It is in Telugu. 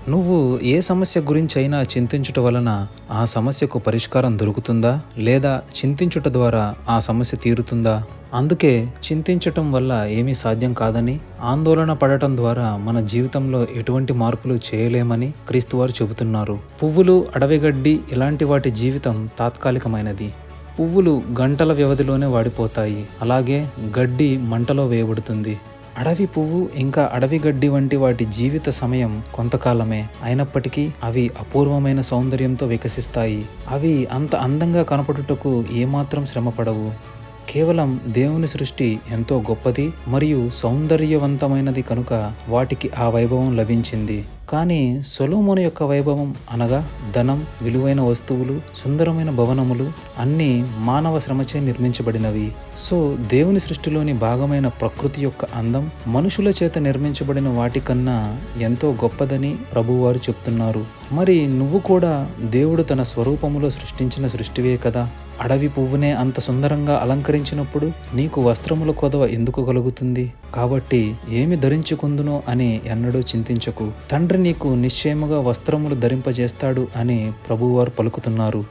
నువ్వు ఏ సమస్య గురించైనా చింతించుట వలన ఆ సమస్యకు పరిష్కారం దొరుకుతుందా? లేదా చింతించుట ద్వారా ఆ సమస్య తీరుతుందా? అందుకే చింతించటం వల్ల ఏమీ సాధ్యం కాదని, ఆందోళన పడటం ద్వారా మన జీవితంలో ఎటువంటి మార్పులు చేయలేమని క్రీస్తువారు చెబుతున్నారు. పువ్వులు, అడవిగడ్డి ఇలాంటి వాటి జీవితం తాత్కాలికమైనది. పువ్వులు గంటల వ్యవధిలోనే వాడిపోతాయి. అలాగే గడ్డి మంటలో వేయబడుతుంది. అడవి పువ్వు ఇంకా అడవి గడ్డి వంటి వాటి జీవిత సమయం కొంతకాలమే. అయినప్పటికీ అవి అపూర్వమైన సౌందర్యంతో వికసిస్తాయి. అవి అంత అందంగా కనపడుటకు ఏమాత్రం శ్రమపడవు. కేవలం దేవుని సృష్టి ఎంతో గొప్పది మరియు సౌందర్యవంతమైనది కనుక వాటికి ఆ వైభవం లభించింది. కానీ సొలొమోను యొక్క వైభవం అనగా ధనం, విలువైన వస్తువులు, సుందరమైన భవనములు అన్నీ మానవ శ్రమచే నిర్మించబడినవి. సో దేవుని సృష్టిలోని భాగమైన ప్రకృతి యొక్క అందం మనుషుల చేత నిర్మించబడిన వాటికన్నా ఎంతో గొప్పదని ప్రభువారు చెప్తున్నారు. మరి నువ్వు కూడా దేవుడు తన స్వరూపములో సృష్టించిన సృష్టివే కదా. అడవి పువ్వునే అంత సుందరంగా అలంకరించినప్పుడు నీకు వస్త్రముల కొదవ ఎందుకు కలుగుతుంది? కాబట్టి ఏమి ధరించుకుందునో అని ఎన్నడూ చింతించకు. తండ్రి నీకు నిశ్చయముగా వస్త్రములు ధరింపజేస్తాడు అని ప్రభువారు పలుకుతున్నారు.